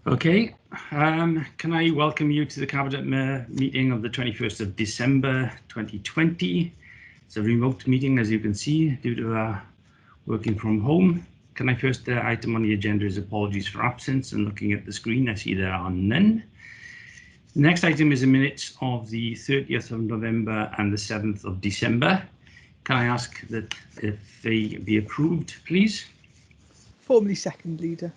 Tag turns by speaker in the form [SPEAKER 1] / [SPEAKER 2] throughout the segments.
[SPEAKER 1] Okay, can I welcome you to the Cabinet meeting of the 21st of December 2020. It's a remote meeting, as you can see, due to working from home. Can I first item on the agenda is apologies for absence, and looking at the screen, I see there are none. The next item is the minutes of the 30th of November and the 7th of December. Can I ask that if they be approved, please?
[SPEAKER 2] Formally second, Leader.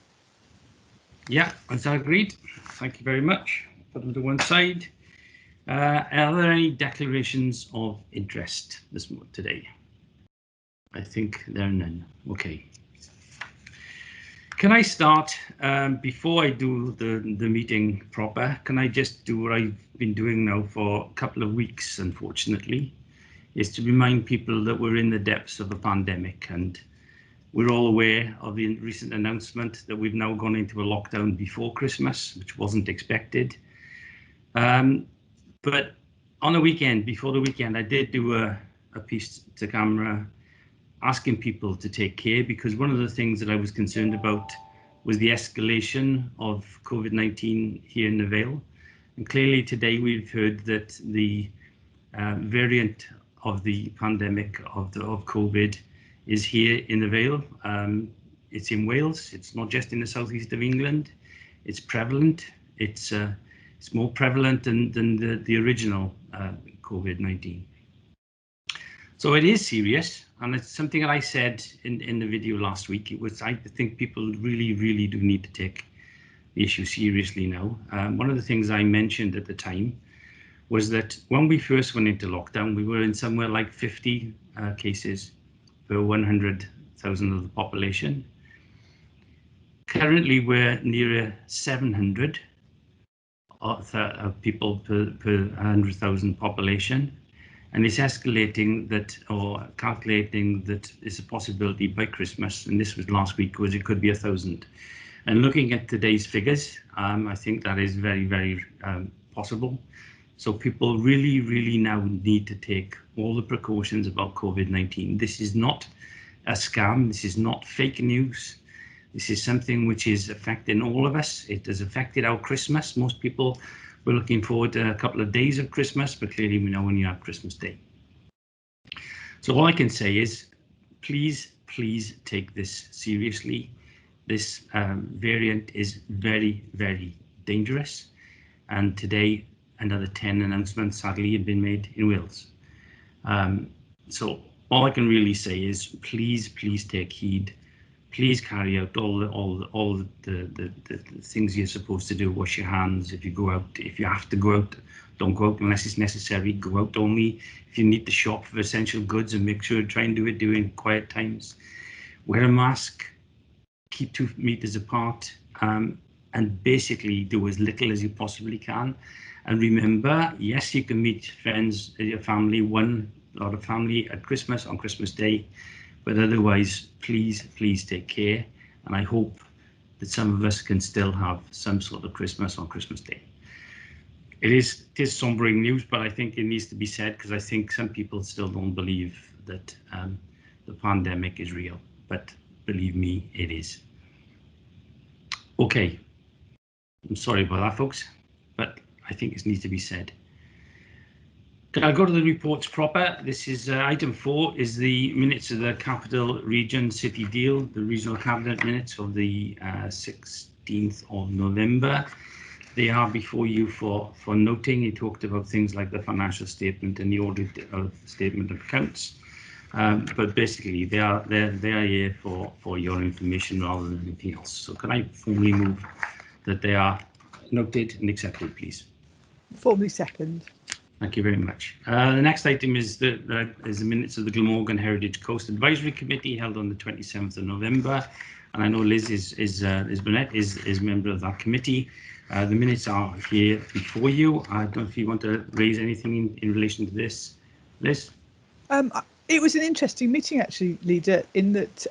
[SPEAKER 1] Yeah, is that agreed? Thank you very much. Put them to one side. Are there any declarations of interest today? I think there are none. Okay. Can I start, before I do the meeting proper, can I just do what I've been doing now for a couple of weeks, unfortunately, is to remind people that we're in the depths of a pandemic, and we're all aware of the recent announcement that we've now gone into a lockdown before Christmas, which wasn't expected. But on a weekend, before the weekend, I did do a piece to camera asking people to take care, because one of the things that I was concerned about was the escalation of COVID-19 here in the Vale. And clearly today we've heard that the variant of the pandemic of COVID is here in the Vale. It's in Wales. It's not just in the southeast of England. It's prevalent. It's more prevalent than the original COVID-19. So it is serious, and it's something that I said in the video last week. It was, I think people really do need to take the issue seriously now. One of the things I mentioned at the time was that when we first went into lockdown, we were in somewhere like 50 cases per 100,000 of the population. Currently, we're nearer 700 of people per 100,000 population. And it's escalating that, or calculating that it's a possibility by Christmas, and this was last week, was it could be 1,000. And looking at today's figures, I think that is very possible. So people really now need to take all the precautions about COVID-19. This is not a scam. This is not fake news. This is something which is affecting all of us. It has affected our Christmas. Most people were looking forward to a couple of days of Christmas, but clearly we know when you have Christmas Day. So all I can say is, please take this seriously. This variant is very dangerous. And today, another 10 announcements sadly have been made in Wales. So all I can really say is, please take heed. Please carry out all the things you're supposed to do. Wash your hands if you go out. If you have to go out, don't go out unless it's necessary. Go out only if you need to shop for essential goods, and make sure to try and do it during quiet times. Wear a mask, keep 2 meters apart, and basically do as little as you possibly can. And remember, yes, you can meet friends, your family, one lot of family at Christmas, on Christmas Day. But otherwise, please take care. And I hope that some of us can still have some sort of Christmas on Christmas Day. It is sombering news, but I think it needs to be said, because I think some people still don't believe that the pandemic is real. But believe me, it is. Okay. I'm sorry about that, folks, but I think it needs to be said. I'll go to the reports proper. This is item 4 is the minutes of the Capital Region City Deal, the regional cabinet minutes of the 16th of November. They are before you for noting. He talked about things like the financial statement and the audit of statement of accounts. But basically they are here for your information rather than anything else. So can I formally move that they are noted and accepted, please?
[SPEAKER 2] Formally second.
[SPEAKER 1] Thank you very much. The next item is the minutes of the Glamorgan Heritage Coast Advisory Committee held on the 27th of November, and I know Liz Burnett is member of that committee. The minutes are here before you. I don't know if you want to raise anything in relation to this, Liz.
[SPEAKER 2] It was an interesting meeting, actually, Leader, in that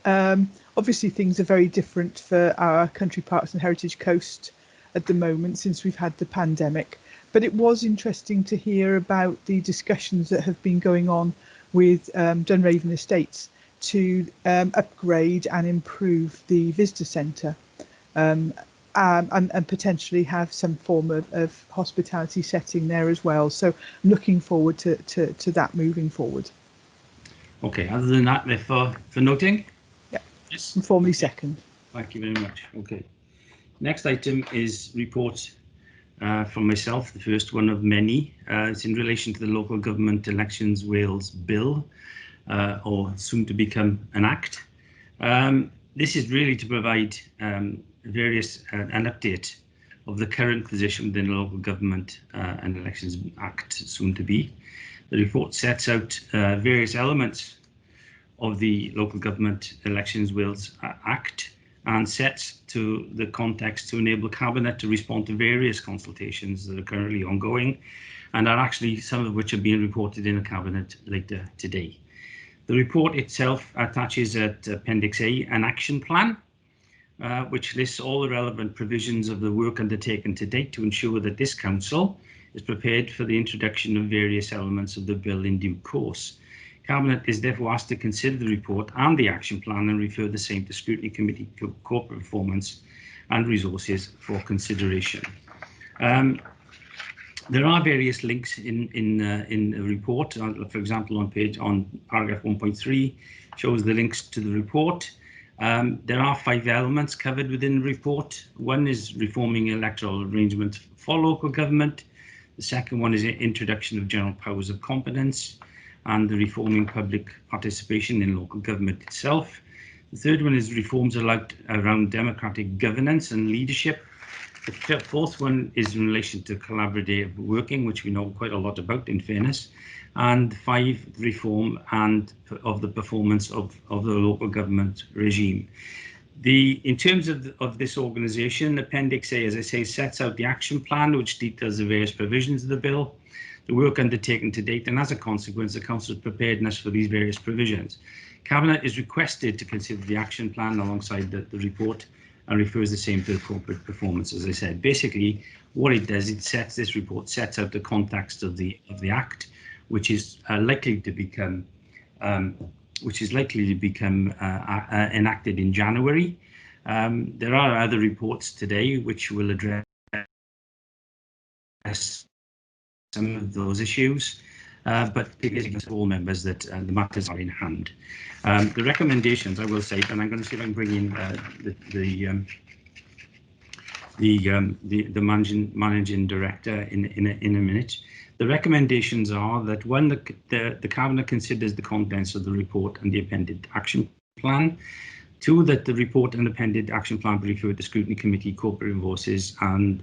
[SPEAKER 2] obviously things are very different for our country parks and Heritage Coast at the moment since we've had the pandemic. But it was interesting to hear about the discussions that have been going on with Dunraven Estates to upgrade and improve the visitor centre. and potentially have some form of hospitality setting there as well. So I'm looking forward to that moving forward.
[SPEAKER 1] Okay, other than that, therefore, for noting?
[SPEAKER 2] Yeah,
[SPEAKER 1] yes.
[SPEAKER 2] and formally second.
[SPEAKER 1] Thank you very much. Okay. Next item is report from myself, the first one of many. It's in relation to the Local Government Elections Wales Bill, or soon to become an Act. This is really to provide an update of the current position within the Local Government and Elections Act, soon to be. The report sets out various elements of the Local Government Elections Wales Act and sets to the context to enable Cabinet to respond to various consultations that are currently ongoing and are actually some of which are being reported in the Cabinet later today. The report itself attaches at Appendix A an action plan, which lists all the relevant provisions of the work undertaken to date to ensure that this Council is prepared for the introduction of various elements of the bill in due course. Cabinet is therefore asked to consider the report and the action plan and refer the same to Scrutiny Committee Corporate Performance and Resources for consideration. There are various links in the report. For example, on paragraph 1.3 shows the links to the report. There are 5 elements covered within the report. One is reforming electoral arrangements for local government. The second one is introduction of general powers of competence and the reforming public participation in local government itself. The third one is reforms around democratic governance and leadership. The fourth one is in relation to collaborative working, which we know quite a lot about, in fairness. And 5, reform of the performance of the local government regime. In terms of this organisation, Appendix A, as I say, sets out the action plan, which details the various provisions of the bill, the work undertaken to date, and as a consequence, the Council's preparedness for these various provisions. Cabinet is requested to consider the action plan alongside the report and refers the same to the corporate performance, as I said. Basically, what it does, this report sets out the context of the Act, which is likely to become enacted in January. There are other reports today which will address some of those issues, but it is all members that the matters are in hand. The recommendations, I will say, and I'm going to see if I can bring in the managing director in a minute. The recommendations are that when the Cabinet considers the contents of the report and the appended action plan. 2, that the report and appended action plan be referred to Scrutiny Committee, Corporate Resources and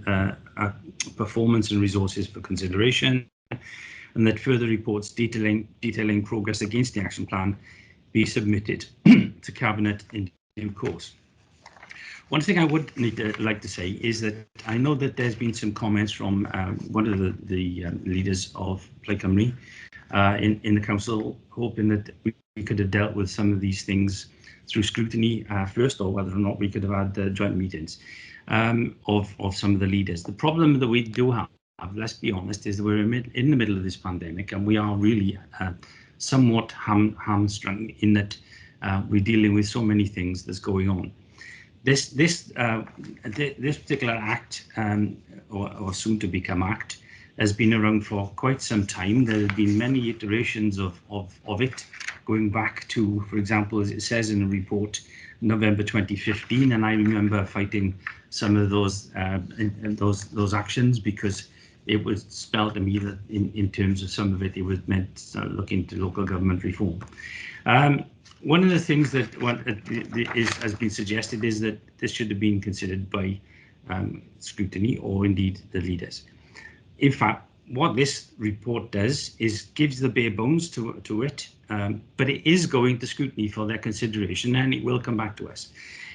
[SPEAKER 1] Performance and Resources for consideration, and that further reports detailing progress against the action plan be submitted to Cabinet in due course. One thing I would like to say is that I know that there's been some comments from one of the leaders of Plaid Cymru in the Council, hoping that we could have dealt with some of these things through scrutiny first, or whether or not we could have had joint meetings of some of the leaders. The problem that we do have, let's be honest, is that we're in the middle of this pandemic, and we are really somewhat hamstrung in that we're dealing with so many things that's going on. This particular Act, or soon to become Act, has been around for quite some time. There have been many iterations of it, going back to, for example, as it says in the report, November 2015, and I remember fighting some of those actions because it was spelled to me that in terms of some of it, it was meant to look into local government reform. One of the things that has been suggested is that this should have been considered by scrutiny or indeed the leaders. In fact, what this report does is gives the bare bones to it, but it is going to scrutiny for their consideration, and it will come back to us.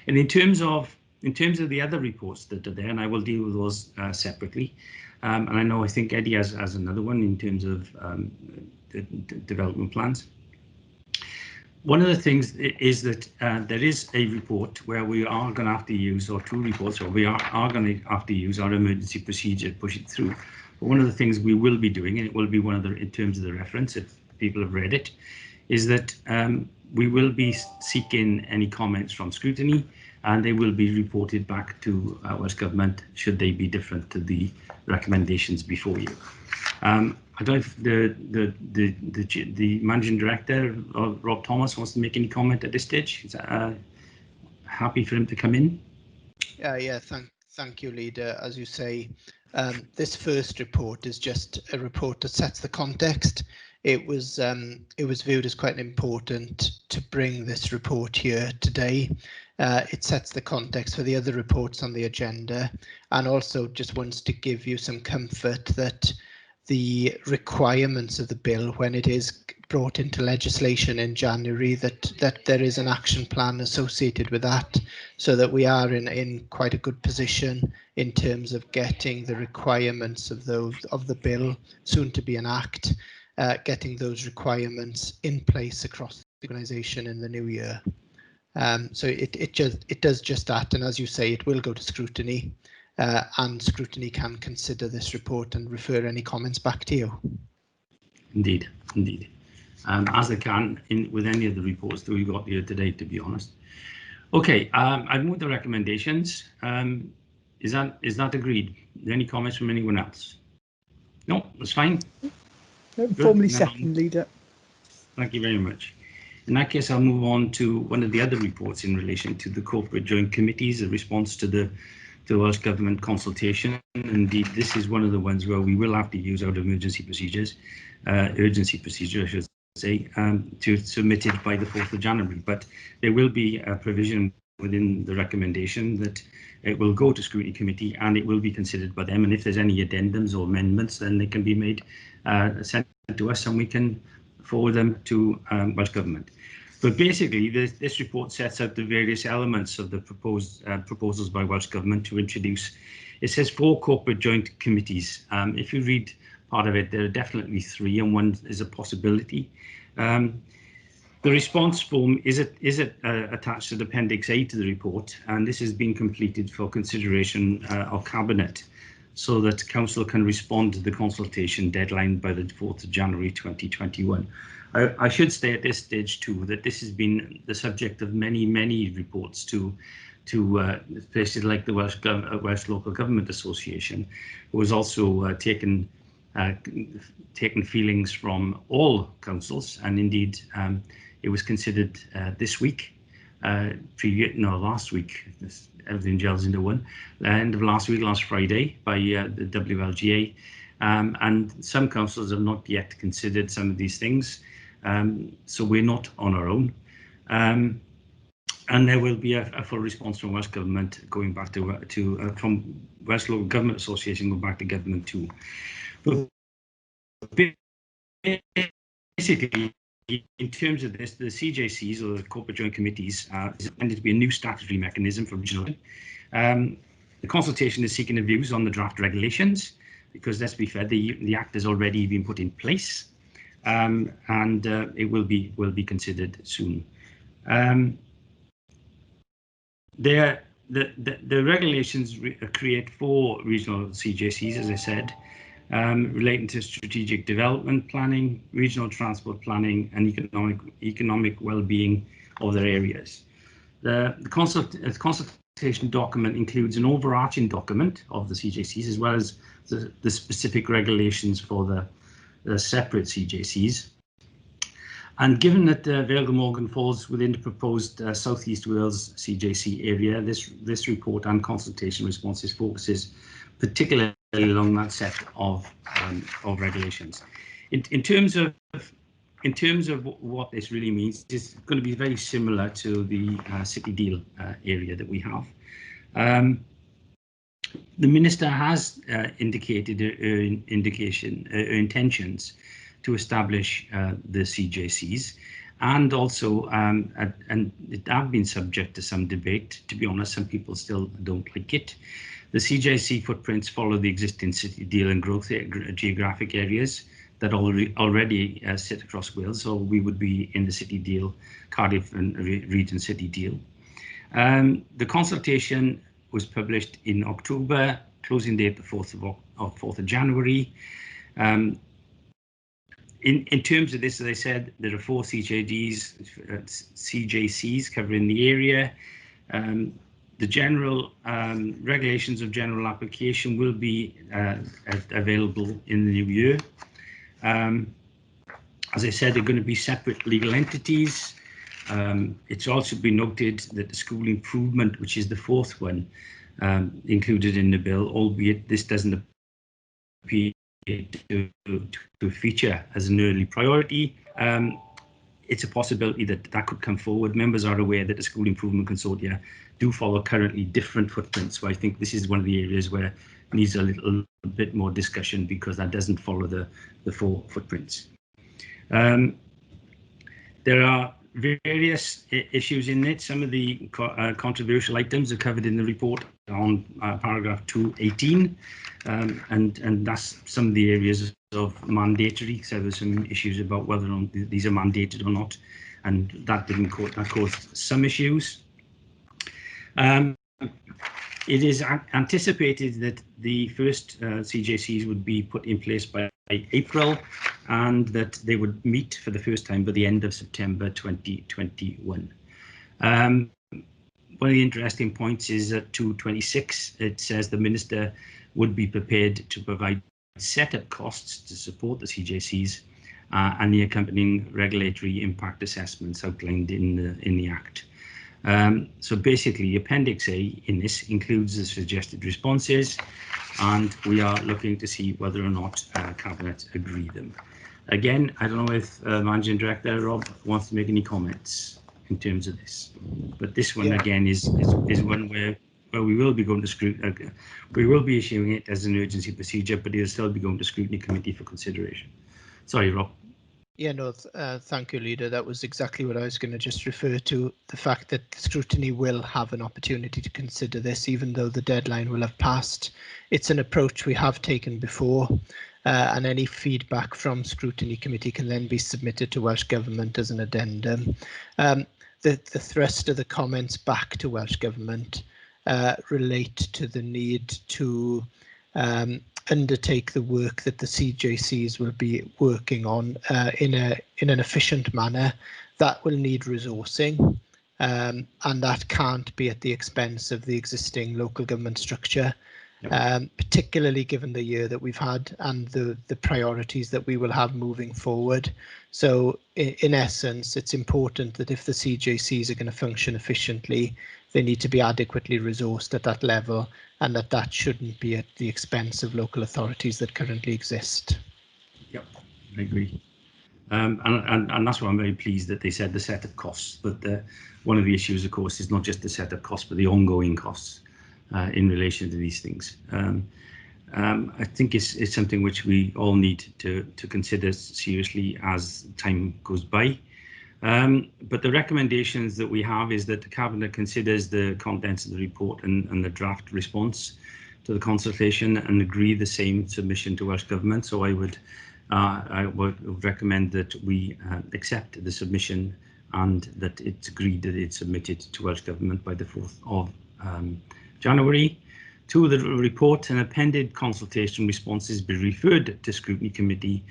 [SPEAKER 1] And in terms of the other reports that are there, and I will deal with those separately. And I think Eddie has another one in terms of the development plans. One of the things is that there is a report where we are going to have to use, or 2 reports, or we are going to have to use our emergency procedure to push it through. But one of the things we will be doing, and it will be one of the, in terms of the reference, if people have read it, is that we will be seeking any comments from scrutiny, and they will be reported back to Welsh Government should they be different to the recommendations before you. I don't know if the Managing Director, Rob Thomas, wants to make any comment at this stage. Is that, happy for him to come in?
[SPEAKER 3] Yeah, thank you, Leader. As you say, this first report is just a report that sets the context. It was viewed as quite important to bring this report here today. It sets the context for the other reports on the agenda, and also just wants to give you some comfort that the requirements of the bill, when it is brought into legislation in January, that there is an action plan associated with that, so that we are in quite a good position in terms of getting the requirements of the bill, soon to be an act, getting those requirements in place across the organisation in the new year. So it does just that, and as you say, it will go to scrutiny, and scrutiny can consider this report and refer any comments back to you. Indeed.
[SPEAKER 1] As they can with any of the reports that we've got here today, to be honest. Okay, I've moved the recommendations. Is that agreed? Any comments from anyone else? No, that's fine.
[SPEAKER 2] No, formally second, Leader.
[SPEAKER 1] Thank you very much. In that case, I'll move on to one of the other reports in relation to the corporate joint committees, a response to the Welsh Government consultation. Indeed, this is one of the ones where we will have to use our emergency procedures, urgency procedure, I should say, to submit it by the 4th of January. But there will be a provision within the recommendation that it will go to scrutiny committee and it will be considered by them. And if there's any addendums or amendments, then they can be made, sent to us, and we can forward them to Welsh Government. But basically, this report sets out the various elements of the proposed proposals by Welsh Government to introduce. It says 4 corporate joint committees. If you read part of it, there are definitely 3, and one is a possibility. The response form is attached to the Appendix A to the report, and this has been completed for consideration of Cabinet, so that Council can respond to the consultation deadline by the 4th of January 2021. I should say at this stage too that this has been the subject of many reports to places like the Welsh Local Government Association, who has also taken feelings from all councils, and indeed it was considered this week, last week. Everything gels into one. The end of last week, last Friday, by the WLGA, and some councils have not yet considered some of these things. So we're not on our own, and there will be a full response from Welsh Government going back from Welsh Local Government Association going back to Government too. But basically, in terms of this, the CJCs, or the Corporate Joint Committees, is intended to be a new statutory mechanism for regional. The consultation is seeking the views on the draft regulations, because let's be fair, the Act has already been put in place. And it will be considered soon. The regulations create 4 regional CJCs, as I said, relating to strategic development planning, regional transport planning, and economic well-being of their areas. The consultation document includes an overarching document of the CJCs, as well as the specific regulations for the separate CJCs. And given that Vale Glamorgan falls within the proposed South East Wales CJC area, this report and consultation responses focuses particularly along that set of regulations. In terms of what this really means, it's going to be very similar to the City Deal area that we have. The Minister has indicated her intentions to establish the CJCs, and also and it have been subject to some debate. To be honest, some people still don't like it. The CJC footprints follow the existing City Deal and growth geographic areas that already sit across Wales, so we would be in the City Deal, Cardiff and Region City Deal. The consultation was published in October, closing date the 4th of January. In terms of this, as I said, there are 4 CJCs covering the area. the general regulations of general application will be available in the new year. As I said, they're going to be separate legal entities. It's also been noted that the school improvement, which is the fourth one included in the bill, albeit this doesn't appear to feature as an early priority, it's a possibility that that could come forward. Members are aware that the school improvement consortia do follow currently different footprints, so I think this is one of the areas where it needs a little bit more discussion, because that doesn't follow the four footprints. There are various issues in it. Some of the controversial items are covered in the report on paragraph 218, and that's some of the areas of mandatory. So there's some issues about whether or not these are mandated or not, and that caused some issues. It is anticipated that the first CJCs would be put in place by April, and that they would meet for the first time by the end of September 2021. One of the interesting points is at 226, it says the Minister would be prepared to provide setup costs to support the CJCs and the accompanying regulatory impact assessments outlined in the Act. So basically, Appendix A in this includes the suggested responses, and we are looking to see whether or not Cabinet agree them. Again, I don't know if Managing Director Rob wants to make any comments in terms of this, but this one again is one where we will be going to scrutiny. We will be issuing it as an urgency procedure, but it'll still be going to scrutiny committee for consideration. Sorry, Rob.
[SPEAKER 3] Yeah, no, thank you, Leader. That was exactly what I was going to just refer to, the fact that scrutiny will have an opportunity to consider this, even though the deadline will have passed. It's an approach we have taken before, and any feedback from scrutiny committee can then be submitted to Welsh Government as an addendum. The thrust of the comments back to Welsh Government relate to the need to undertake the work that the CJCs will be working on in an efficient manner. That will need resourcing, and that can't be at the expense of the existing local government structure, particularly given the year that we've had and the priorities that we will have moving forward. So in essence, it's important that if the CJCs are going to function efficiently, they need to be adequately resourced at that level, and that shouldn't be at the expense of local authorities that currently exist.
[SPEAKER 1] Yep, I agree. And that's why I'm very pleased that they said the setup costs. But one of the issues, of course, is not just the setup costs, but the ongoing costs in relation to these things. I think it's something which we all need to consider seriously as time goes by. But the recommendations that we have is that the Cabinet considers the contents of the report and the draft response to the consultation and agree the same submission to Welsh Government. So I would recommend that we accept the submission and that it's agreed that it's submitted to Welsh Government by the 4th of January. To the report and appended consultation responses be referred to Scrutiny Committee,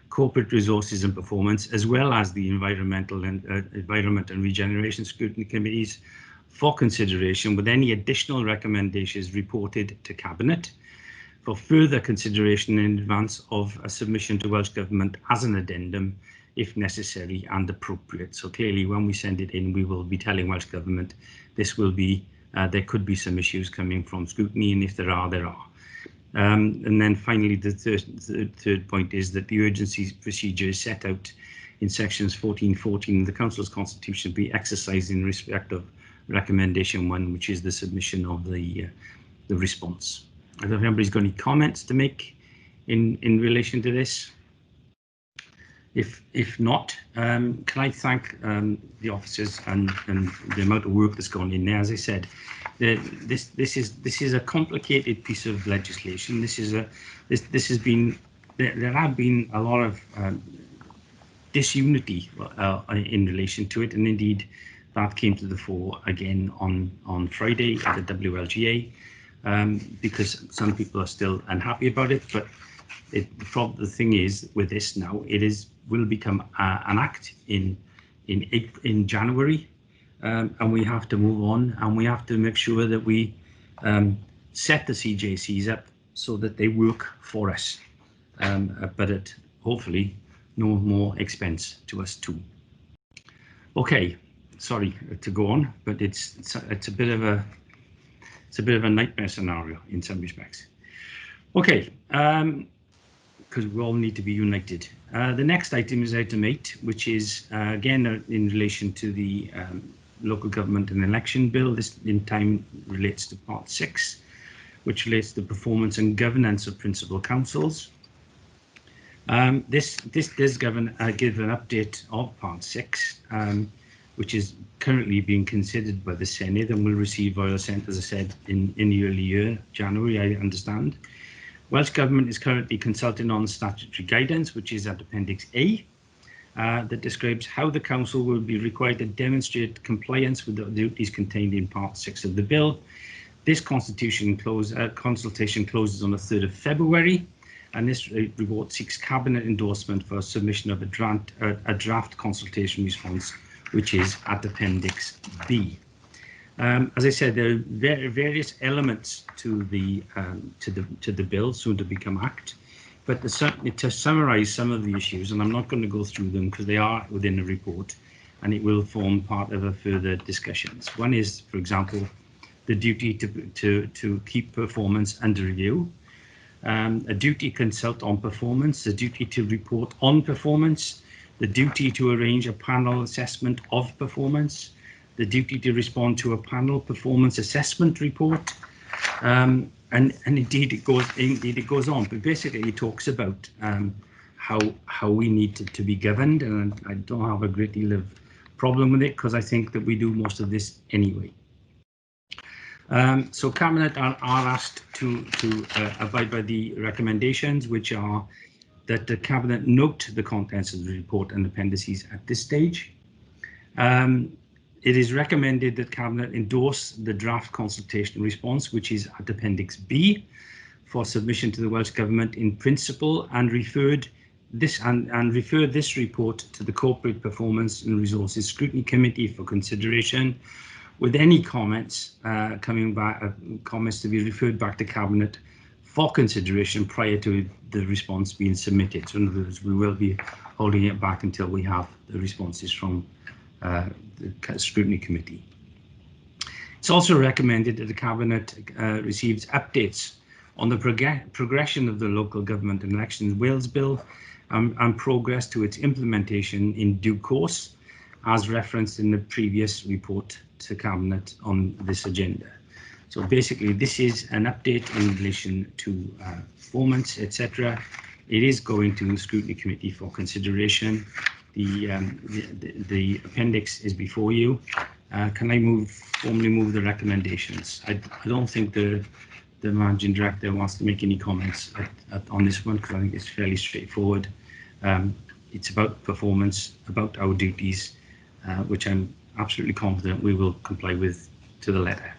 [SPEAKER 1] Corporate Resources and Performance, as well as the Environment and Regeneration Scrutiny Committees for consideration, with any additional recommendations reported to Cabinet for further consideration in advance of a submission to Welsh Government as an addendum, if necessary and appropriate. So clearly, when we send it in, we will be telling Welsh Government this will be, there could be some issues coming from scrutiny, and if there are, there are. And then finally, the third point is that the urgency procedure is set out in sections 1414 of the Council's Constitution be exercised in respect of recommendation 1, which is the submission of the response. I don't know if anybody's got any comments to make in relation to this. If not, can I thank the officers and the amount of work that's gone in there. As I said, this is a complicated piece of legislation. This has been, there have been a lot of disunity in relation to it, and indeed that came to the fore again on Friday at the WLGA, because some people are still unhappy about it. But the thing is, with this now, will become an act in January, and we have to move on, and we have to make sure that we set the CJCs up so that they work for us, but at hopefully no more expense to us too. Okay, sorry to go on, but it's a bit of a nightmare scenario in some respects. Okay, because we all need to be united. The next item is item 8, which is again in relation to the local government and election bill. This in time relates to part 6, which relates to performance and governance of principal councils. This does give an update of part 6, which is currently being considered by the Senate and will receive royal assent, as I said, in the early year, January, I understand. Welsh Government is currently consulting on statutory guidance, which is at Appendix A, that describes how the Council will be required to demonstrate compliance with the duties contained in Part 6 of the Bill. This consultation closes on the 3rd of February, and this report seeks Cabinet endorsement for submission of a draft consultation response, which is at Appendix B. As I said, there are various elements to the bill soon to become Act, but to summarise some of the issues, and I'm not going to go through them because they are within the report, and it will form part of a further discussions. One is, for example, the duty to keep performance under review, a duty to consult on performance, the duty to report on performance, the duty to arrange a panel assessment of performance, the duty to respond to a panel performance assessment report, and indeed it goes on. But basically, it talks about how we need to be governed, and I don't have a great deal of problem with it because I think that we do most of this anyway. So Cabinet are asked to abide by the recommendations, which are that the Cabinet note the contents of the report and appendices at this stage. It is recommended that Cabinet endorse the draft consultation response, which is at Appendix B, for submission to the Welsh Government in principle, and refer this report to the Corporate Performance and Resources Scrutiny Committee for consideration, with any comments comments to be referred back to Cabinet for consideration prior to the response being submitted. So in other words, we will be holding it back until we have the responses from the Scrutiny Committee. It's also recommended that the Cabinet receives updates on the progression of the Local Government and Elections Wales Bill and progress to its implementation in due course, as referenced in the previous report to Cabinet on this agenda. So basically, this is an update in relation to performance, etc. It is going to the Scrutiny Committee for consideration. The appendix is before you. Can I formally move the recommendations? I don't think the Managing Director wants to make any comments on this one because I think it's fairly straightforward. It's about performance, about our duties, which I'm absolutely confident we will comply with to the letter.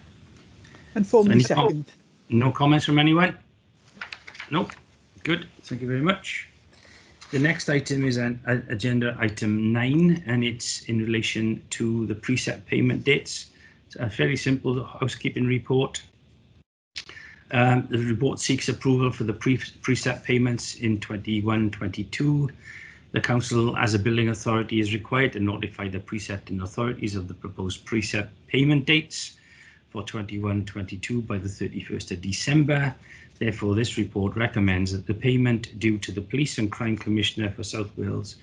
[SPEAKER 2] And formally second.
[SPEAKER 1] No comments from anyone? Nope. Good. Thank you very much. The next item is agenda item 9, and it's in relation to the preset payment dates. It's a fairly simple housekeeping report. The report seeks approval for the preset payments in 21-22. The Council, as a billing authority, is required to notify the presetting authorities of the proposed preset payment dates for 21-22 by the 31st of December. Therefore, this report recommends that the payment due to the Police and Crime Commissioner for South Wales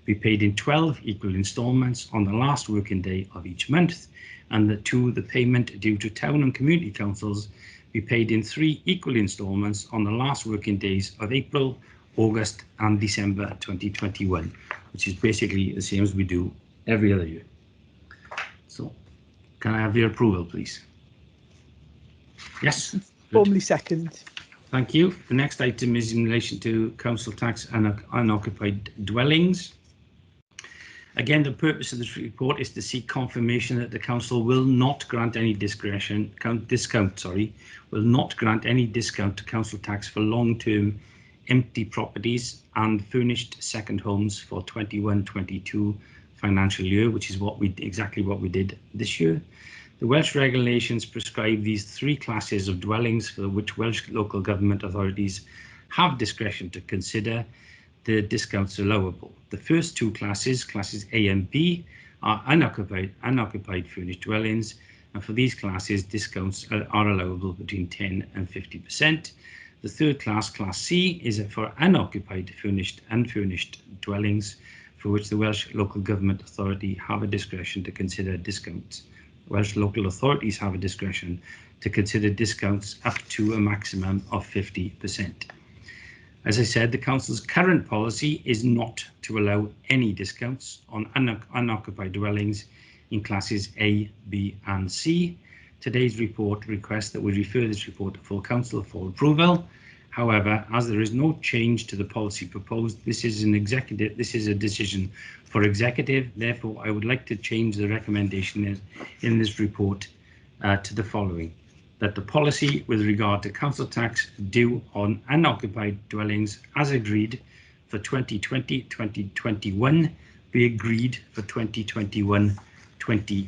[SPEAKER 1] be paid in 12 equal instalments on the last working day of each month, and that the payment due to Town and Community Councils be paid in 3 equal instalments on the last working days of April, August and December 2021, which is basically the same as we do every other year. So, can I have your approval, please? Yes.
[SPEAKER 2] Formally second.
[SPEAKER 1] Thank you. The next item is in relation to council tax and unoccupied dwellings. Again, the purpose of this report is to seek confirmation that the council will not grant any will not grant any discount to council tax for long-term empty properties and furnished second homes for 21-22 financial year, which is exactly what we did this year. The Welsh regulations prescribe these 3 classes of dwellings for which Welsh local government authorities have discretion to consider the discounts allowable. The first 2 classes, classes A and B, are unoccupied furnished dwellings, and for these classes, discounts are allowable between 10 and 50%. The third class, Class C, is for unoccupied unfurnished dwellings, for which the Welsh local government authority have a discretion to consider discounts. Welsh local authorities have a discretion to consider discounts up to a maximum of 50%. As I said, the Council's current policy is not to allow any discounts on unoccupied dwellings in classes A, B and C. Today's report requests that we refer this report to full Council for approval. However, as there is no change to the policy proposed, this is a decision for executive. Therefore, I would like to change the recommendation in this report to the following: that the policy with regard to council tax due on unoccupied dwellings as agreed for 2020-2021 be agreed for 2021-22.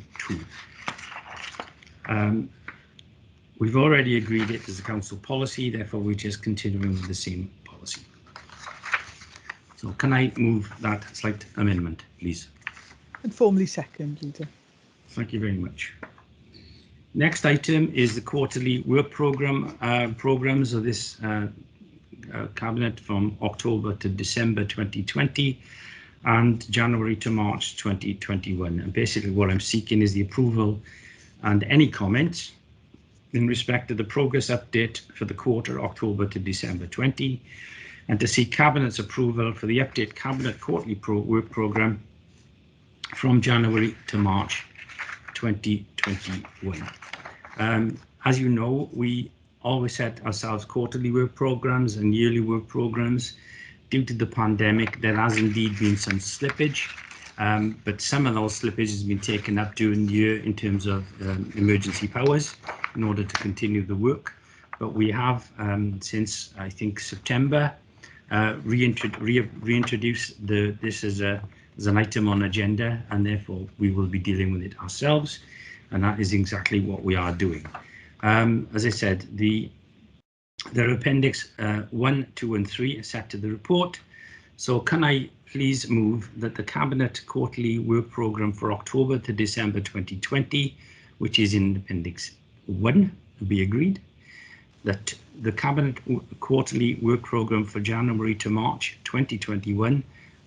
[SPEAKER 1] We've already agreed it as a council policy, therefore we're just continuing with the same policy. So can I move that slight amendment, please?
[SPEAKER 2] And formally second, Leader.
[SPEAKER 1] Thank you very much. Next item is the quarterly work programs of this Cabinet from October to December 2020 and January to March 2021. And basically what I'm seeking is the approval and any comments in respect to the progress update for the quarter October to December 20, and to seek Cabinet's approval for the update Cabinet quarterly work programme from January to March 2021. As you know, we always set ourselves quarterly work programmes and yearly work programmes. Due to the pandemic, there has indeed been some slippage, but some of those slippage has been taken up during the year in terms of emergency powers in order to continue the work. But we have, since I think September, reintroduced this as an item on agenda, and therefore we will be dealing with it ourselves, and that is exactly what we are doing. As I said, there are appendix 1, 2 and 3 are set to the report. So can I please move that the Cabinet quarterly work programme for October to December 2020, which is in appendix 1, be agreed, that the Cabinet quarterly work programme for January to March 2021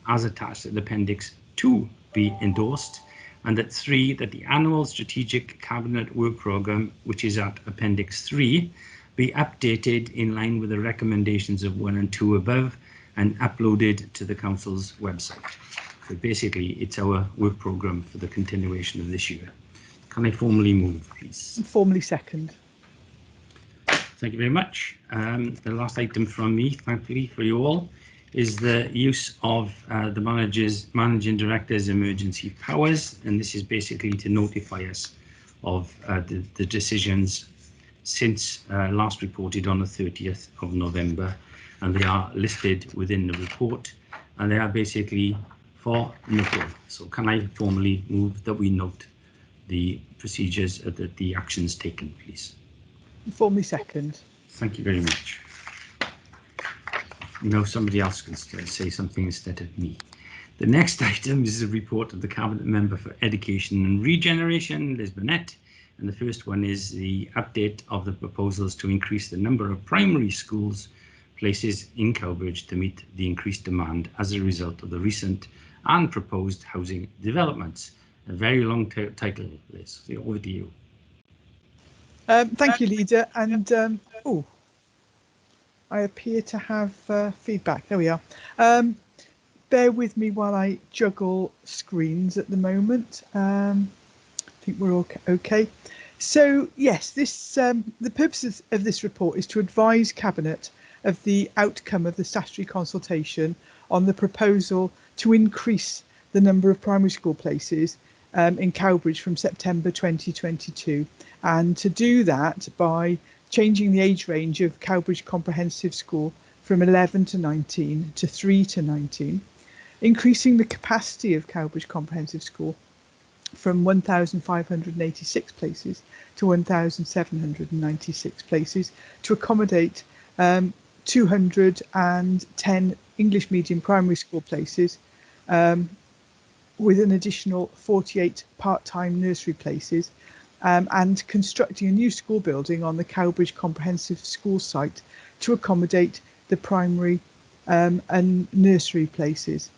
[SPEAKER 1] as attached to the appendix 2 be endorsed, and that 3, that the annual strategic Cabinet work programme, which is at appendix 3, be updated in line with the recommendations of 1 and 2 above and uploaded to the Council's website. So basically it's our work programme for the continuation of this year. Can I formally move, please?
[SPEAKER 2] And formally second.
[SPEAKER 1] Thank you very much. The last item from me, thankfully for you all, is the use of the managing director's emergency powers, and this is basically to notify us of the decisions since last reported on the 30th of November, and they are listed within the report, and they are basically for noting. So can I formally move that we note the procedures, the actions taken, please?
[SPEAKER 2] Formally second.
[SPEAKER 1] Thank you very much. Now somebody else can say something instead of me. The next item is a report of the Cabinet Member for Education and Regeneration, Liz Burnett, and the first one is the update of the proposals to increase the number of primary schools places in Cowbridge to meet the increased demand as a result of the recent and proposed housing developments. A very long title, Liz. So over to you.
[SPEAKER 2] Thank you, Leader. And I appear to have feedback. There we are. Bear with me while I juggle screens at the moment. I think we're all okay. So yes, this the purpose of this report is to advise Cabinet of the outcome of the statutory consultation on the proposal to increase the number of primary school places in Cowbridge from September 2022, and to do that by changing the age range of Cowbridge Comprehensive School from 11 to 19 to 3 to 19. increasing the capacity of Cowbridge Comprehensive School from 1,586 places to 1,796 places to accommodate 210 English medium primary school places, with an additional 48 part-time nursery places, and constructing a new school building on the Cowbridge Comprehensive School site to accommodate the primary and nursery places.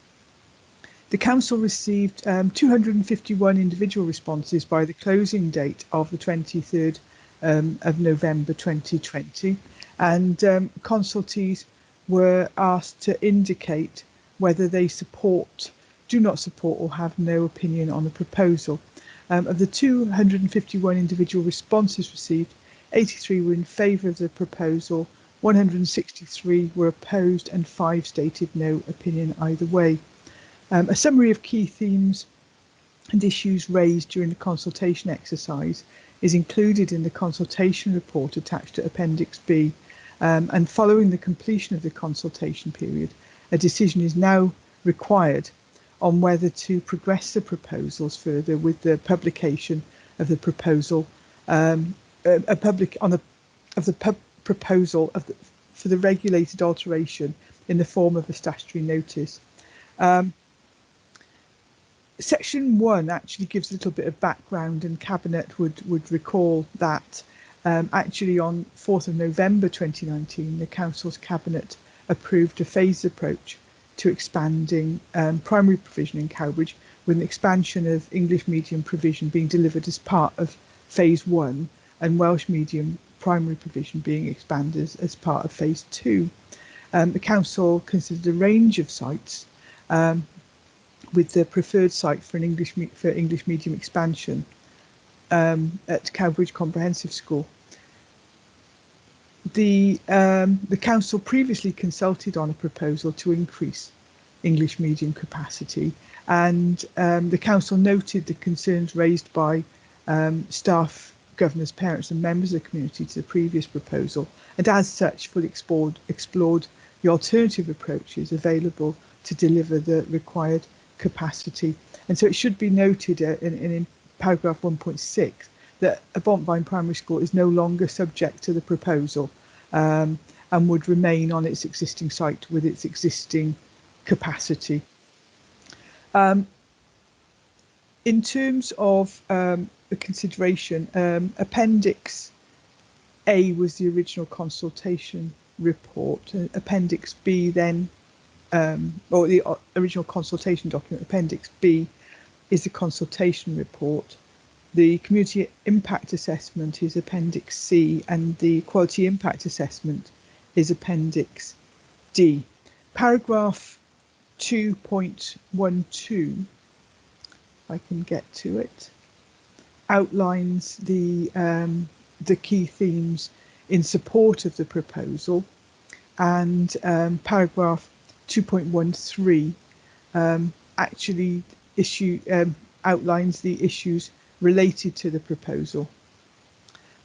[SPEAKER 2] The council received 251 individual responses by the closing date of the 23rd of November 2020, and consultees were asked to indicate whether they support, do not support, or have no opinion on the proposal. Of the 251 individual responses received, 83 were in favour of the proposal, 163 were opposed, and 5 stated no opinion either way. A summary of key themes and issues raised during the consultation exercise is included in the consultation report attached to Appendix B, and following the completion of the consultation period, a decision is now required on whether to progress the proposals further with the publication of the proposal, for the regulated alteration in the form of a statutory notice. Section 1 actually gives a little bit of background, and Cabinet would recall that actually on 4th of November 2019, the Council's Cabinet approved a phased approach to expanding primary provision in Cowbridge, with an expansion of English medium provision being delivered as part of phase 1 and Welsh medium primary provision being expanded as part of phase 2. The Council considered a range of sites, with the preferred site for English medium expansion at Cowbridge Comprehensive School. The Council previously consulted on a proposal to increase English medium capacity, and the Council noted the concerns raised by staff, governors, parents and members of the community to the previous proposal, and as such fully explored the alternative approaches available to deliver the required capacity. And so it should be noted in paragraph 1.6 that a Bontbine Primary School is no longer subject to the proposal, and would remain on its existing site with its existing capacity. In terms of the consideration, Appendix A was the original consultation report. Appendix B then, or the original consultation document, Appendix B is the consultation report. The community impact assessment is Appendix C, and the quality impact assessment is Appendix D. Paragraph 2.12, if I can get to it, outlines the key themes in support of the proposal, and paragraph 2.13 actually outlines the issues related to the proposal,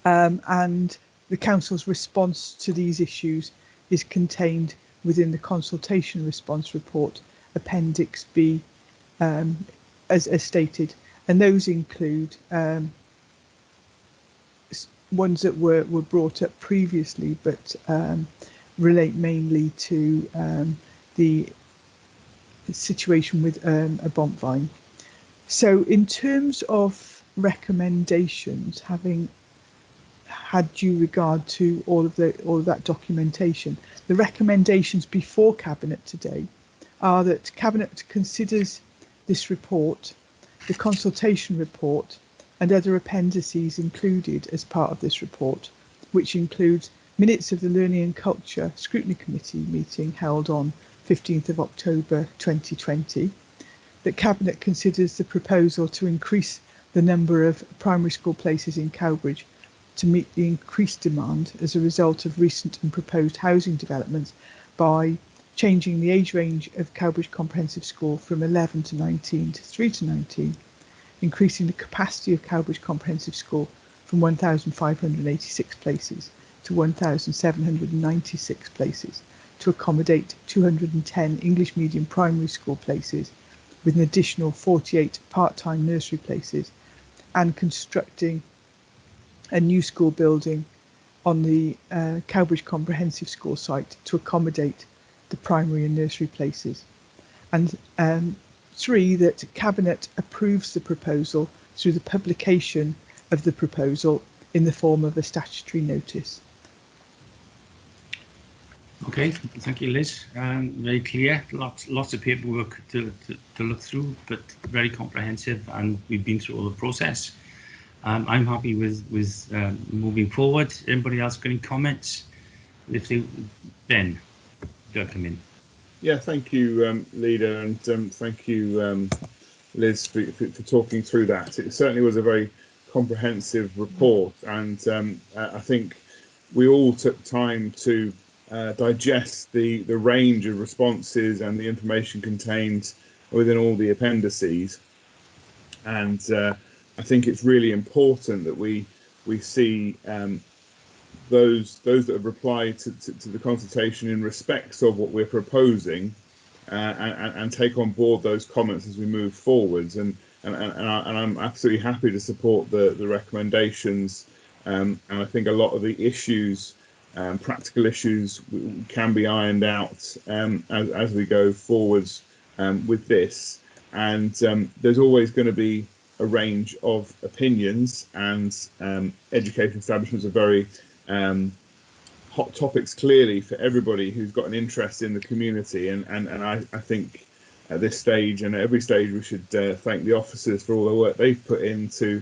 [SPEAKER 2] and the Council's response to these issues is contained within the consultation response report, Appendix B, as stated, and those include ones that were brought up previously, but relate mainly to the situation with a Bontbine. So in terms of recommendations, having had due regard to all of that documentation, the recommendations before Cabinet today are that Cabinet considers this report, the consultation report, and other appendices included as part of this report, which includes minutes of the Learning and Culture Scrutiny Committee meeting held on 15th of October 2020, that Cabinet considers the proposal to increase the number of primary school places in Cowbridge to meet the increased demand as a result of recent and proposed housing developments by changing the age range of Cowbridge Comprehensive School from 11 to 19 to 3 to 19, increasing the capacity of Cowbridge Comprehensive School from 1,586 places to 1,796 places to accommodate 210 English medium primary school places with an additional 48 part-time nursery places, and constructing a new school building on the Cowbridge Comprehensive School site to accommodate the primary and nursery places. And 3, that Cabinet approves the proposal through the publication of the proposal in the form of a statutory notice.
[SPEAKER 1] Okay, thank you, Liz. Very clear. Lots of paperwork to look through, but very comprehensive, and we've been through all the process. I'm happy with moving forward. Anybody else got any comments? Ben, do come in.
[SPEAKER 4] Yeah, thank you, Leader, and thank you, Liz, for talking through that. It certainly was a very comprehensive report, and I think we all took time to digest the range of responses and the information contained within all the appendices. And I think it's really important that we see those that have replied to the consultation in respect of what we're proposing, and take on board those comments as we move forwards. And I'm absolutely happy to support the recommendations. And I think a lot of the issues, practical issues, can be ironed out as we go forwards with this. And there's always going to be a range of opinions, and education establishments are very hot topics, clearly, for everybody who's got an interest in the community. And I think at this stage and at every stage we should thank the officers for all the work they've put into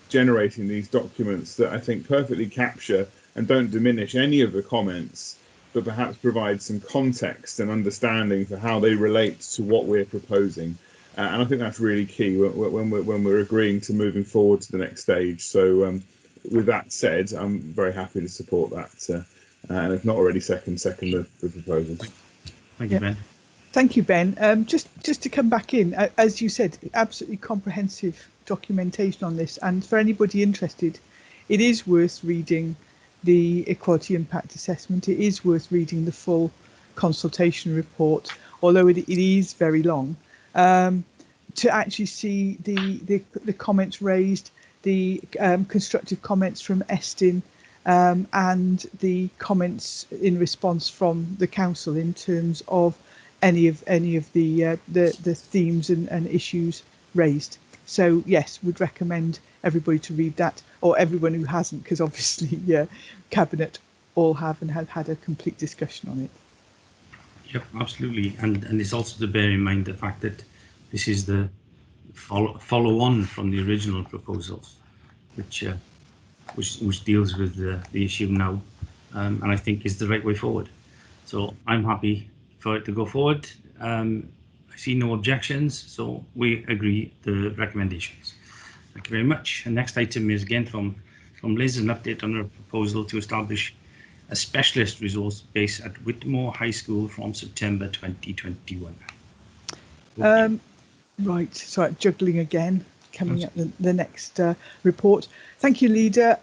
[SPEAKER 4] generating these documents that I think perfectly capture and don't diminish any of the comments, but perhaps provide some context and understanding for how they relate to what we're proposing. And I think that's really key when we're agreeing to moving forward to the next stage. So with that said, I'm very happy to support that, and if not already, second the proposals.
[SPEAKER 1] Thank you, Ben.
[SPEAKER 2] Thank you, Ben. Just to come back in, as you said, absolutely comprehensive documentation on this, and for anybody interested, it is worth reading the Equality Impact Assessment. It is worth reading the full consultation report, although it is very long, to actually see the comments raised, the constructive comments from Estin, and the comments in response from the council in terms of any of the themes and issues raised. So yes, would recommend everybody to read that, or everyone who hasn't, because obviously Cabinet all have and have had a complete discussion on it.
[SPEAKER 1] Yep, absolutely, and it's also to bear in mind the fact that this is the follow on from the original proposals, which deals with the issue now, and I think is the right way forward. So I'm happy for it to go forward. I see no objections, so we agree the recommendations. Thank you very much. The next item is again from Liz, an update on her proposal to establish a specialist resource base at Whitmore High School from September 2021.
[SPEAKER 2] Right, so juggling again, coming up the next report. Thank you, Leader.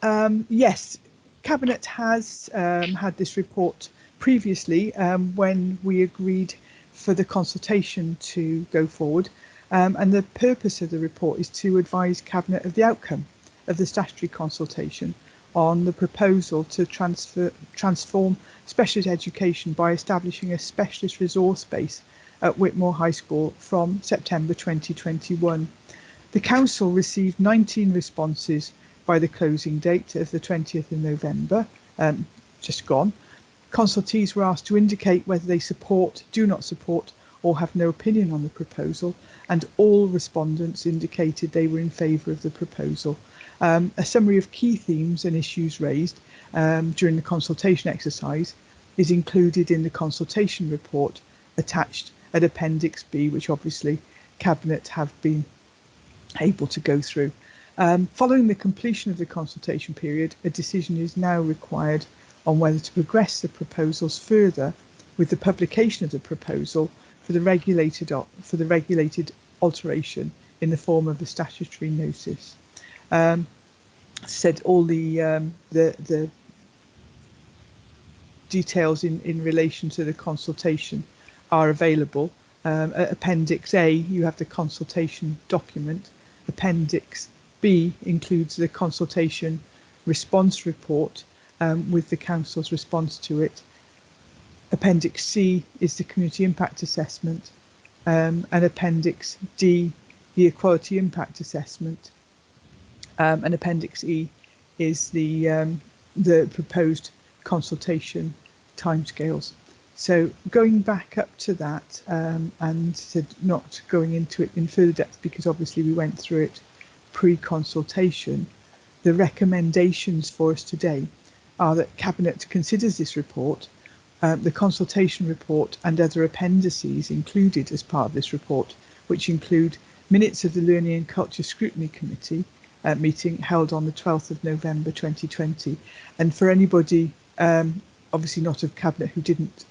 [SPEAKER 2] Yes, Cabinet has had this report previously when we agreed for the consultation to go forward, and the purpose of the report is to advise Cabinet of the outcome of the statutory consultation on the proposal to transform specialist education by establishing a specialist resource base at Whitmore High School from September 2021. The Council received 19 responses by the closing date of the 20th of November, just gone. Consultees were asked to indicate whether they support, do not support, or have no opinion on the proposal, and all respondents indicated they were in favour of the proposal. A summary of key themes and issues raised during the consultation exercise is included in the consultation report attached at Appendix B, which obviously Cabinet have been able to go through. Following the completion of the consultation period, a decision is now required on whether to progress the proposals further with the publication of the proposal for the regulated alteration in the form of a statutory notice. Said all the details in relation to the consultation are available. At Appendix A, you have the consultation document. Appendix B includes the consultation response report with the council's response to it. Appendix C is the community impact assessment, and Appendix D, the equality impact assessment, and Appendix E is the proposed consultation timescales. So going back up to that and not going into it in further depth, because obviously we went through it pre-consultation, the recommendations for us today are that Cabinet considers this report, the consultation report and other appendices included as part of this report, which include minutes of the Learning and Culture Scrutiny Committee meeting held on the 12th of November 2020. And for anybody, obviously not of Cabinet, who didn't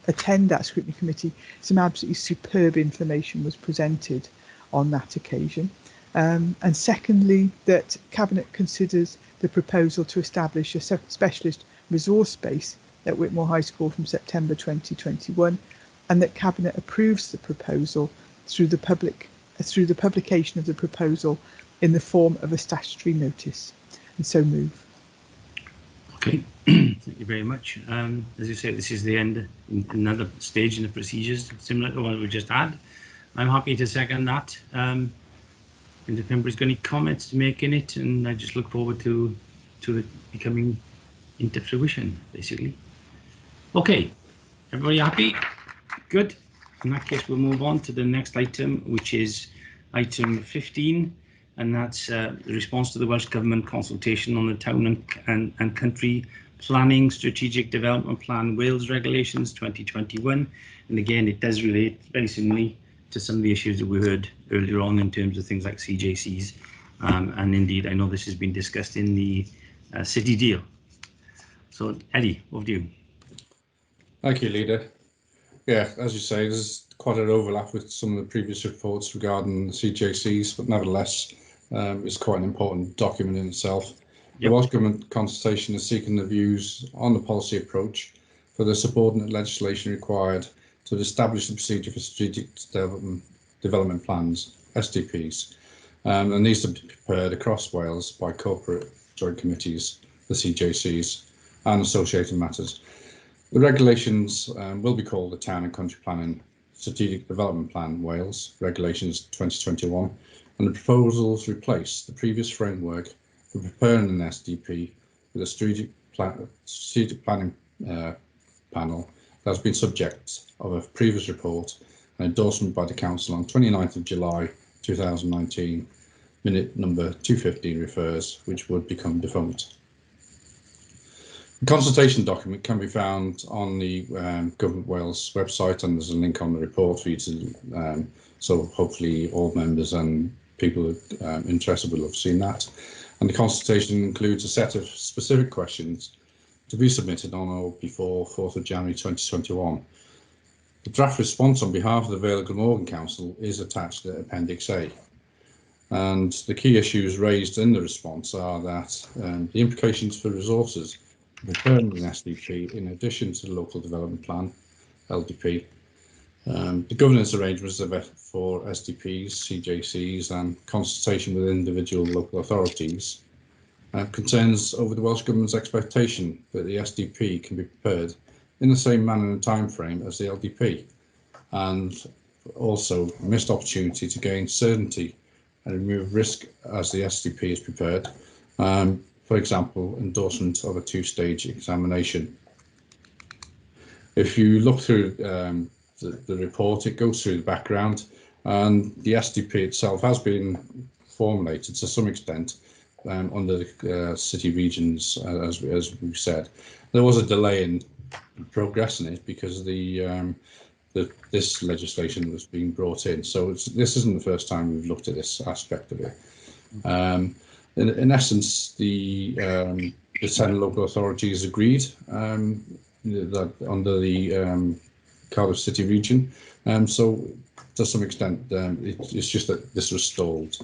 [SPEAKER 2] attend that scrutiny committee, some absolutely superb information was presented on that occasion. And secondly, that Cabinet considers the proposal to establish a specialist resource base at Whitmore High School from September 2021, and that Cabinet approves the proposal through the publication of the proposal in the form of a statutory notice. And so move.
[SPEAKER 1] Okay, thank you very much. As you say, this is the end, another stage in the procedures, similar to what we just had. I'm happy to second that. And if anybody's got any comments to make in it, and I just look forward to it becoming into fruition, basically. Okay, everybody happy? Good. In that case, we'll move on to the next item, which is item 15. And that's the response to the Welsh Government consultation on the Town and Country Planning Strategic Development Plan Wales Regulations 2021. And again, it does relate very similarly to some of the issues that we heard earlier on in terms of things like CJCs. And indeed, I know this has been discussed in the city deal. So, Eddie, over to you.
[SPEAKER 5] Thank you, Leader. Yeah, as you say, there's quite an overlap with some of the previous reports regarding the CJCs, but nevertheless, it's quite an important document in itself. Yep. The Welsh Government consultation is seeking the views on the policy approach for the subordinate legislation required to establish the procedure for strategic development plans, SDPs, and these are prepared across Wales by corporate joint committees, the CJCs, and associated matters. The regulations will be called the Town and Country Planning Strategic Development Plan Wales Regulations 2021, and the proposals replace the previous framework for preparing an SDP with a strategic planning panel that has been subject of a previous report and endorsement by the Council on 29th of July 2019. Minute number 215 refers, which would become defunct. The consultation document can be found on the Government Wales website, and there's a link on the report for you to, so hopefully all members and people interested will have seen that. And the consultation includes a set of specific questions to be submitted on or before 4th of January 2021. The draft response on behalf of the Vale of Glamorgan Council is attached to Appendix A. And the key issues raised in the response are that the implications for resources preparing an SDP in addition to the Local Development Plan, LDP, the governance arrangements for SDPs, CJCs and consultation with individual local authorities, concerns over the Welsh Government's expectation that the SDP can be prepared in the same manner and time frame as the LDP, and also missed opportunity to gain certainty and remove risk as the SDP is prepared. For example, endorsement of a two-stage examination. If you look through the report, it goes through the background, and the SDP itself has been formulated to some extent under the city regions, as we've said. There was a delay in progressing it because this legislation was being brought in, so this isn't the first time we've looked at this aspect of it. In essence, the 10 local authorities agreed that under the Cardiff City region, so to some extent it's just that this was stalled.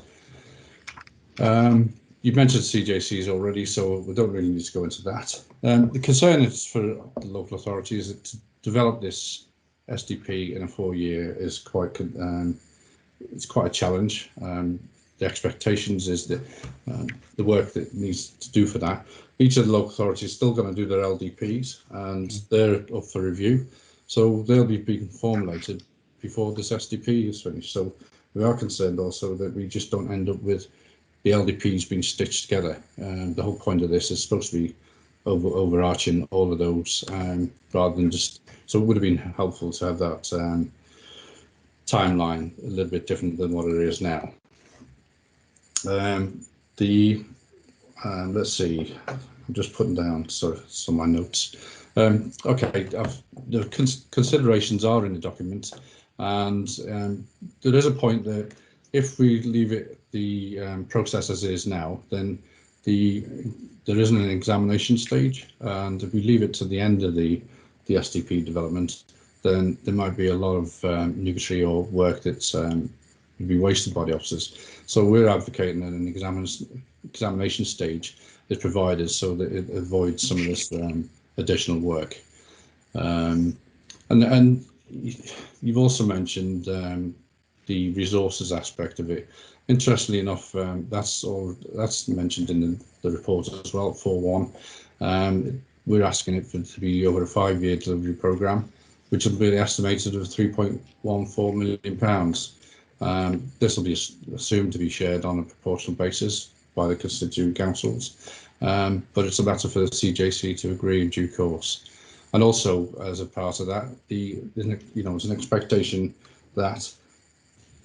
[SPEAKER 5] You've mentioned CJCs already, so we don't really need to go into that. The concern is for the local authorities that to develop this SDP in a 4-year is it's quite a challenge. The expectations is that the work that needs to do for that, each of the local authorities is still going to do their LDPs, and they're up for review, so they'll be being formulated before this SDP is finished. So we are concerned also that we just don't end up with the LDPs being stitched together. The whole point of this is supposed to be overarching all of those, rather than just, so it would have been helpful to have that timeline a little bit different than what it is now. Let's see, I'm just putting down some of my notes. Okay, the considerations are in the document, and there is a point that if we leave it the process as is now, then there isn't an examination stage, and if we leave it to the end of the SDP development, then there might be a lot of nugatory or work that's would be wasted by the officers. So we're advocating that an examination stage is provided so that it avoids some of this additional work. And you've also mentioned the resources aspect of it. Interestingly enough, that's mentioned in the report as well, 4.1. We're asking it to be over a 5-year delivery programme, which will be estimated of £3.14 million. This will be assumed to be shared on a proportional basis by the constituent councils, but it's a matter for the CJC to agree in due course. And also, as a part of that, there's an expectation that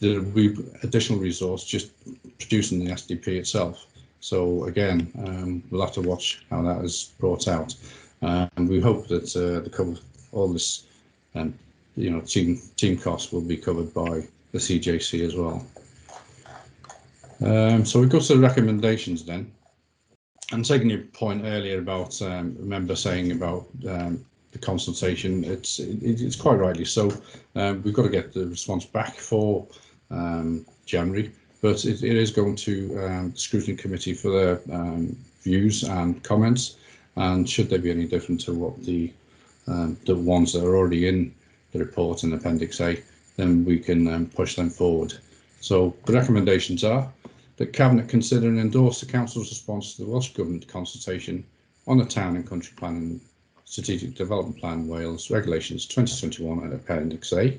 [SPEAKER 5] there will be additional resource just producing the SDP itself. So again, we'll have to watch how that is brought out, and we hope that all this, team costs will be covered by the CJC as well. So we go to the recommendations then. And taking your point earlier about a member saying about the consultation, it's quite rightly so. We've got to get the response back for January, but it is going to the scrutiny committee for their views and comments, and should they be any different to what the ones that are already in the report in Appendix A, then we can push them forward. So the recommendations are that Cabinet consider and endorse the Council's response to the Welsh Government consultation on the Town and Country Plan and Strategic Development Plan Wales Regulations 2021 and Appendix A,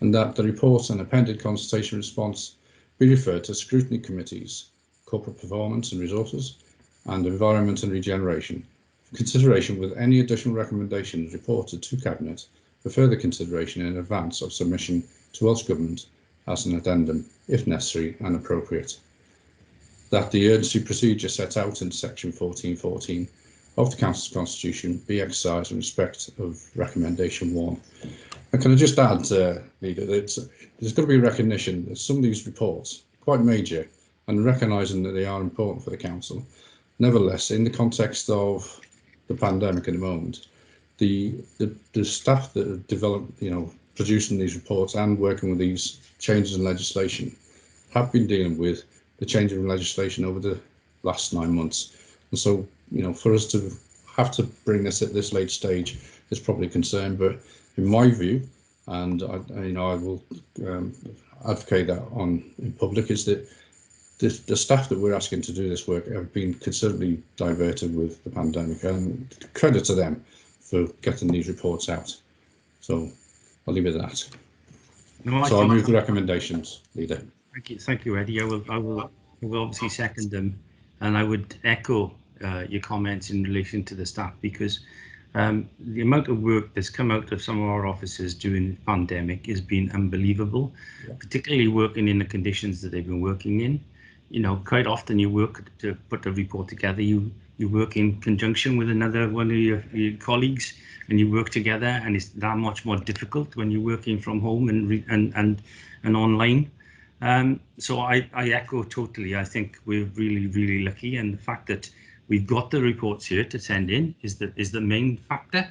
[SPEAKER 5] and that the report and appended consultation response be referred to scrutiny committees, corporate performance and resources, and environment and regeneration for consideration, with any additional recommendations reported to Cabinet for further consideration in advance of submission to Welsh Government as an addendum, if necessary and appropriate. That the urgency procedure set out in section 14.14 of the Council's Constitution be exercised in respect of recommendation 1. And can I just add, Leader, that there's got to be recognition that some of these reports are quite major, and recognising that they are important for the Council. Nevertheless, in the context of the pandemic at the moment, the staff that have developed, producing these reports and working with these changes in legislation have been dealing with the change in legislation over the last 9 months. And so, for us to have to bring this at this late stage is probably a concern, but in my view, and I will advocate that in public, is that the staff that we're asking to do this work have been considerably diverted with the pandemic, and credit to them for getting these reports out. So I'll leave it at that.
[SPEAKER 1] No,
[SPEAKER 5] I'll move the recommendations, Leader.
[SPEAKER 1] Thank you, Eddie. I will obviously second them, and I would echo your comments in relation to the staff, because the amount of work that's come out of some of our officers during the pandemic has been unbelievable, particularly working in the conditions that they've been working in. Quite often you work to put a report together, you work in conjunction with one of your colleagues, and you work together, and it's that much more difficult when you're working from home and online. So I echo totally. I think we're really, really lucky, and the fact that we've got the reports here to send in is the main factor.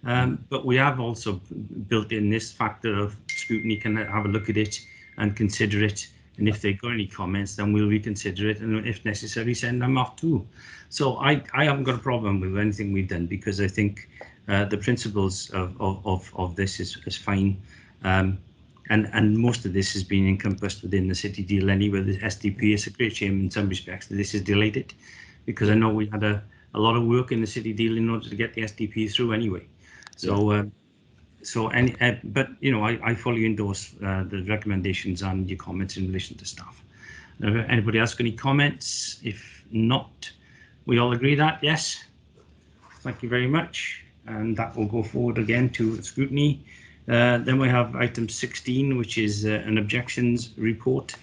[SPEAKER 1] But we have also built in this factor of scrutiny can have a look at it and consider it And if they've got any comments, then we'll reconsider it, and if necessary, send them off too. So I haven't got a problem with anything we've done, because I think the principles of this is fine. And most of this has been encompassed within the city deal anyway. The SDP is a great shame in some respects that this is delayed, because I know we had a lot of work in the city deal in order to get the SDP through anyway. So, yeah. But you know, I fully endorse the recommendations and your comments in relation to staff. Anybody else got any comments? If not, we all agree that yes. Thank you very much, and that will go forward again to scrutiny. Then we have item 16, which is an objections report,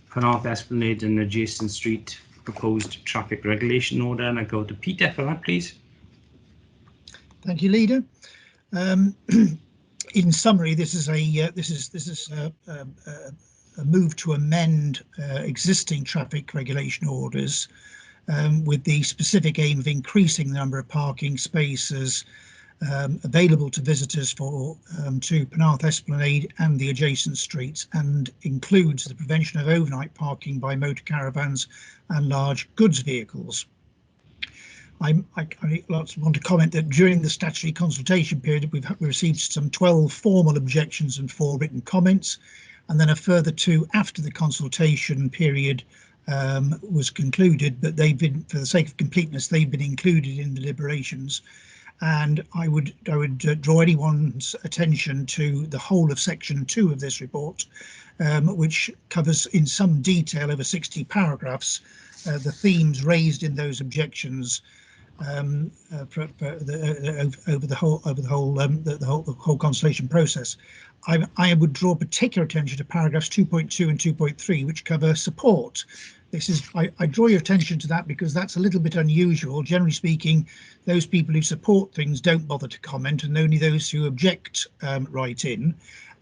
[SPEAKER 1] Penarth Esplanade and adjacent street proposed traffic regulation order, and I go to Peter for that, please.
[SPEAKER 6] Thank you, Leader. In summary, this is a move to amend existing traffic regulation orders with the specific aim of increasing the number of parking spaces available to visitors to Penarth Esplanade and the adjacent streets, and includes the prevention of overnight parking by motor caravans and large goods vehicles. I want to comment that during the statutory consultation period, we've received some 12 formal objections and 4 written comments, and then a further 2 after the consultation period was concluded, but they've been, for the sake of completeness, they've been included in the deliberations. And I would draw anyone's attention to the whole of section 2 of this report, which covers in some detail over 60 paragraphs the themes raised in those objections over the whole consultation process. I would draw particular attention to paragraphs 2.2 and 2.3, which cover support. I draw your attention to that because that's a little bit unusual. Generally speaking, those people who support things don't bother to comment, and only those who object write in.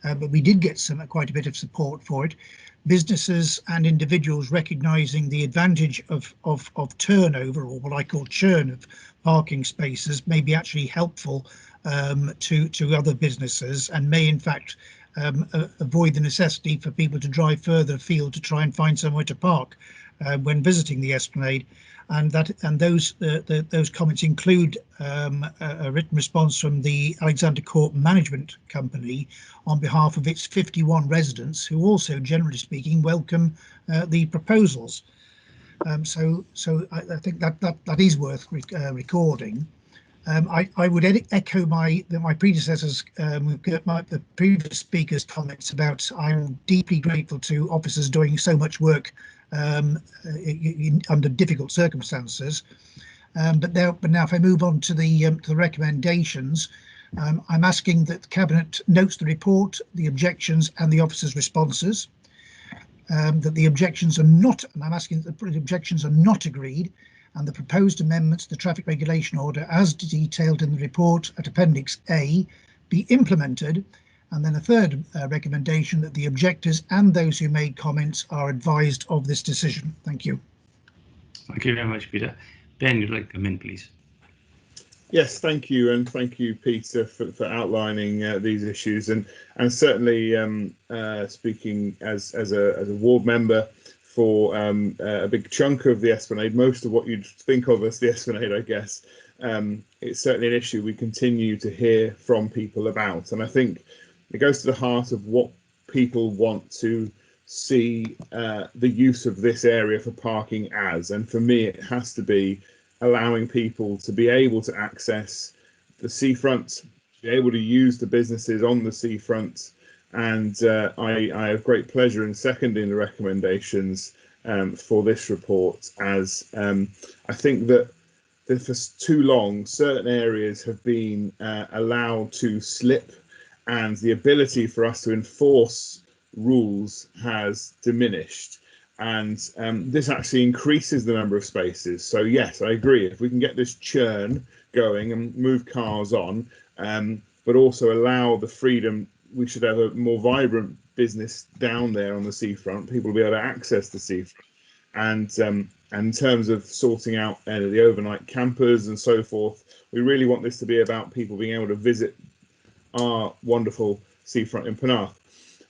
[SPEAKER 6] But we did get quite a bit of support for it. Businesses and individuals recognising the advantage of turnover, or what I call churn, of parking spaces may be actually helpful to other businesses, and may in fact avoid the necessity for people to drive further afield to try and find somewhere to park when visiting the Esplanade. And those comments include a written response from the Alexander Court Management Company on behalf of its 51 residents, who also, generally speaking, welcome the proposals. So I think that is worth recording. I would echo my predecessors, the previous speakers' comments about I'm deeply grateful to officers doing so much work under difficult circumstances. But now if I move on to the recommendations, I'm asking that the Cabinet notes the report, the objections and the officers' responses, that the objections are not, and I'm asking that the objections are not agreed, and the proposed amendments to the traffic regulation order as detailed in the report at Appendix A be implemented. And then a third recommendation, that the objectors and those who made comments are advised of this decision. Thank you.
[SPEAKER 1] Thank you very much, Peter. Ben, you'd like to come in, please.
[SPEAKER 4] Yes, thank you, and thank you, Peter, for outlining these issues, and certainly speaking as a ward member for a big chunk of the Esplanade, most of what you'd think of as the Esplanade, I guess. It's certainly an issue we continue to hear from people about, and I think it goes to the heart of what people want to see the use of this area for parking as. And for me, it has to be allowing people to be able to access the seafront, be able to use the businesses on the seafront. And I have great pleasure in seconding the recommendations for this report, as I think that for too long certain areas have been allowed to slip, and the ability for us to enforce rules has diminished, and this actually increases the number of spaces. So yes, I agree, if we can get this churn going and move cars on, but also allow the freedom, we should have a more vibrant business down there on the seafront. People will be able to access the seafront, and in terms of sorting out the overnight campers and so forth, we really want this to be about people being able to visit our wonderful seafront in Penarth.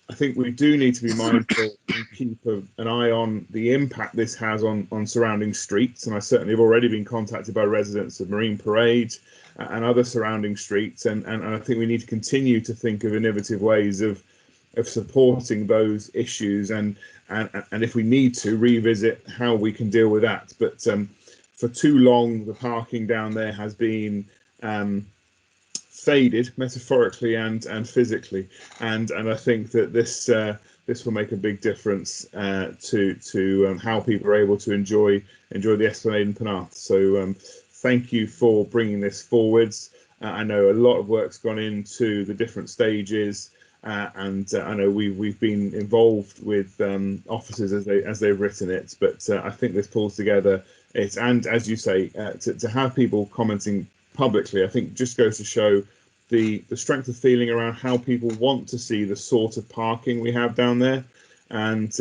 [SPEAKER 4] I think we do need to be mindful and keep an eye on the impact this has on surrounding streets. And I certainly have already been contacted by residents of Marine Parade and other surrounding streets. And I think we need to continue to think of innovative ways of supporting those issues and if we need to revisit how we can deal with that. But for too long, the parking down there has been faded metaphorically and physically, and I think that this will make a big difference to how people are able to enjoy the Esplanade and Penarth. So thank you for bringing this forwards. I know a lot of work's gone into the different stages, and I know we've been involved with officers as they've written it, but I think this pulls together it, and as you say, to have people commenting publicly, I think just goes to show the strength of feeling around how people want to see the sort of parking we have down there. And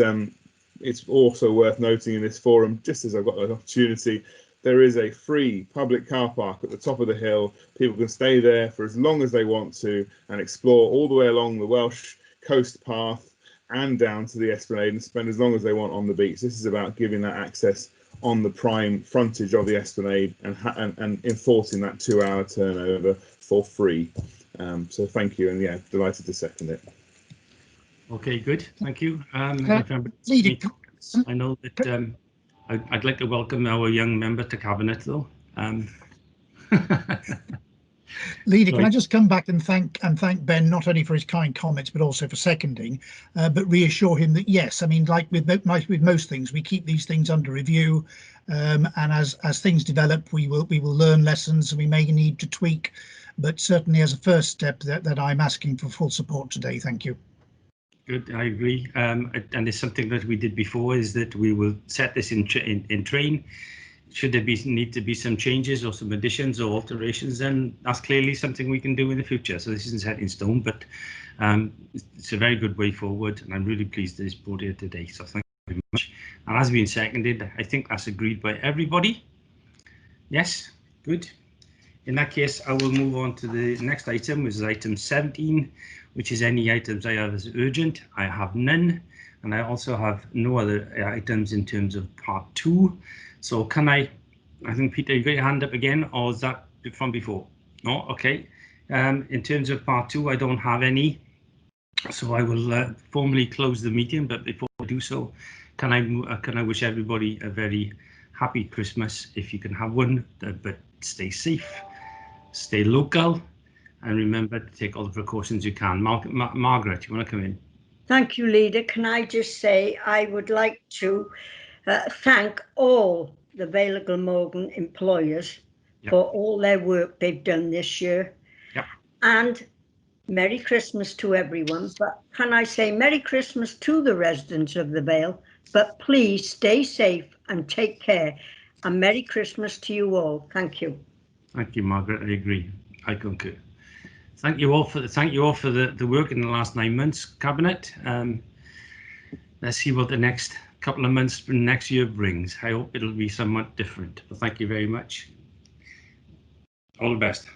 [SPEAKER 4] it's also worth noting in this forum, just as I've got an opportunity, there is a free public car park at the top of the hill. People can stay there for as long as they want to and explore all the way along the Welsh coast path and down to the Esplanade and spend as long as they want on the beach. This is about giving that access on the prime frontage of the Esplanade and enforcing that 2-hour turnover for free. So thank you, and yeah, delighted to second it.
[SPEAKER 1] Okay, good, thank you. I know that I'd like to welcome our young member to Cabinet, though.
[SPEAKER 6] Leader, can I just come back and thank Ben not only for his kind comments but also for seconding, but reassure him that yes, I mean, like with most things, we keep these things under review, and as things develop, we will learn lessons and we may need to tweak, but certainly as a first step that I'm asking for full support today. Thank you.
[SPEAKER 1] Good, I agree, and it's something that we did before, is that we will set this in train. Should there need to be some changes or some additions or alterations, then that's clearly something we can do in the future. So this isn't set in stone, but it's a very good way forward, and I'm really pleased that it's brought here today. So thank you very much. And as been seconded, I think that's agreed by everybody. Yes, good. In that case, I will move on to the next item, which is item 17, which is any items I have as urgent. I have none, and I also have no other items in terms of part 2. So can I think, Peter, you got your hand up again, or is that from before? No, okay. In terms of part 2, I don't have any. So I will formally close the meeting, but before I do so, can I wish everybody a very happy Christmas, if you can have one, but stay safe, stay local, and remember to take all the precautions you can. Margaret, you want to come in?
[SPEAKER 7] Thank you, Leader. Can I just say I would like to thank all the Vale of Glamorgan employers for all their work they've done this year. And Merry Christmas to everyone. But can I say Merry Christmas to the residents of the Vale, but please stay safe and take care. And Merry Christmas to you all. Thank you.
[SPEAKER 1] Thank you, Margaret. I agree. I concur. Thank you all for the work in the last 9 months, Cabinet. Let's see what the next couple of months next year brings. I hope it'll be somewhat different, but thank you very much. All the best.